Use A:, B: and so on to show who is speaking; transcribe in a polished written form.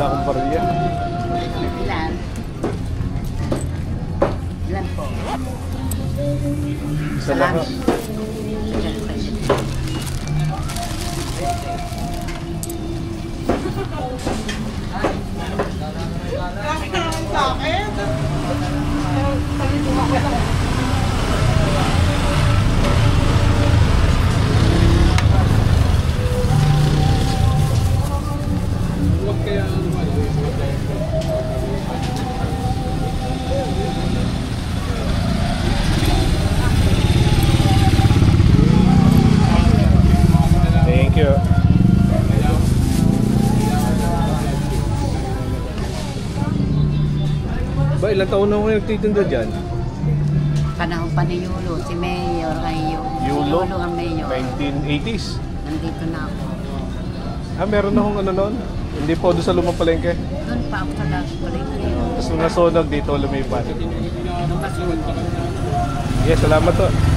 A: wala akong barya.
B: Ilan? Ilan po?
A: Isa lang.
B: Salami.
A: Thank you. Ba, ilang taon na ako nagtitinda dyan?
B: Panahon pa ni Yulo, si Mayor ay
A: Yulo?
B: Yulo ang Mayor.
A: 1980s.
B: Nandito na ako.
A: Ah, meron akong ano noon? Hindi po doon sa lumang palengke.
B: Doon pa ako sa last palengke.
A: Tapos nung nasunog dito, lumipat.
B: Nung kasunod.
A: Yes, salamat to.